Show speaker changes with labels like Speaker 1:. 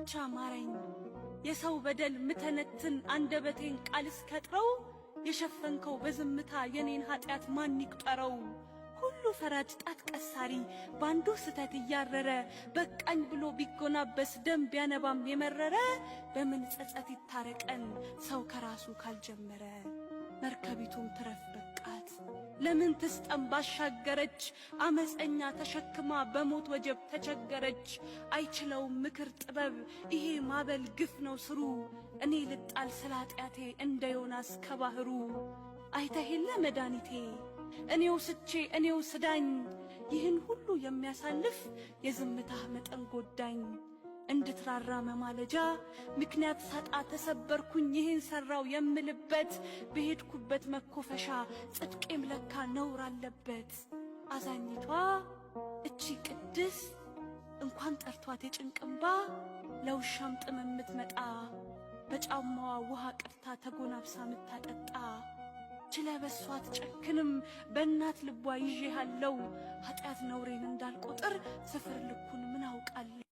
Speaker 1: ብቻ ማረኝ የሰው በደል ምተነትን አንደበቴን ቃል እስከጥረው የሸፈንከው በዝምታ የኔን ኃጢአት ማን ይቁጠረው ሁሉ ፈራጅ ጣት ቀሳሪ ባንዱ ስተት ያረረ በቃኝ ብሎ ቢጎናበስ ደም ቢያነባም የመረረ በምን ጸጸት ይታረቀን ሰው ከራሱ ካልጀመረ መርከቢቱም ትረፍ በቃት ለምን ትስጠም ባሻገረች አመፀኛ ተሸክማ በሞት ወጀብ ተቸገረች አይችለው ምክር ጥበብ ይሄ ማበል ግፍ ነው ስሩ እኔ ልጣል ስላጢያቴ እንደ ዮናስ ከባህሩ አይተሄለ መዳኒቴ እኔው ስቼ እኔው ስዳኝ ይህን ሁሉ የሚያሳልፍ የዝምታህ መጠን ጎዳኝ እንድትራራ መማለጃ ምክንያት ሳጣ ተሰበርኩኝ ይህን ሰራው የምልበት በሄድኩበት መኮፈሻ ጽድቄም ለካ ነውር አለበት አዛኝቷ እቺ ቅድስ እንኳን ጠርቷት የጭንቅምባ ለውሻም ጥም የምትመጣ በጫማዋ ውሃ ቅርታ ተጎናብሳ ምታጠጣ ችለበሷት ጨክንም በእናት ልቧ ይዤሃለው ኃጢአት ነውሬን እንዳልቆጥር ስፍር ልኩን ምን አውቃለሁ